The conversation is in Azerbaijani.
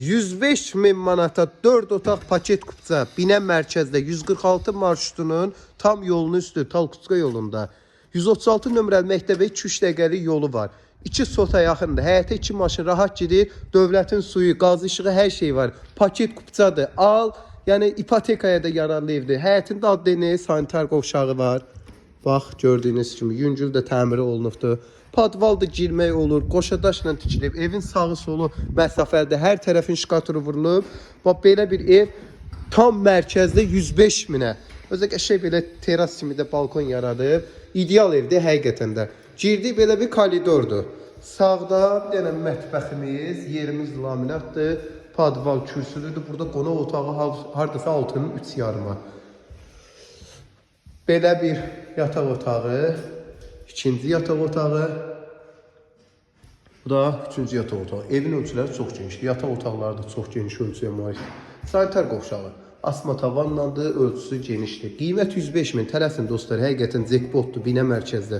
105 min manata 4 otaq paket kupça Binə mərkəzdə 146 marşrutunun tam yolunun üstü Talkuska yolunda 136 nömrəli məktəbə 2-3 dəqiqəlik yolu var. 2 sota yaxındır. Həyətə 2 maşın rahat gedir. Dövlətin suyu, qaz işığı, hər şey var. Paket kupçadır. Al, yəni ipotekaya da yararlı evdir. Həyətində adlı sanitar qovşağı var. Bax, gördüyünüz kimi yüngül də təmiri olunubdur. Padval da girmək olur, qoşadaşla tikilib, evin sağı solu məsafədə, hər tərəfin şkaturu vurulub. Bax, belə bir ev tam mərkəzdə 105 minə. Özə qəşəng belə teras kimi də balkon yaradıb. İdeal evdir həqiqətən də. Girdik belə bir koridordur. Sağda bir dənə mətbəximiz, yerimiz laminatdır. Padval kürsülüdür. Burada qonaq otağı hardasa 6'nın 3 yarıma. Belə bir yataq otağı. İkinci yataq otağı. Bu da üçüncü yataq otağı. Evin ölçüləri çox genişdir. Yataq otaqları da çox geniş ölçüyə malik. Sanitar qovşağı. Asma tavanlandır, ölçüsü genişdir. Qiymət 105 min. Tələsin dostlar, həqiqətən jackpotdur Binə mərkəzdə.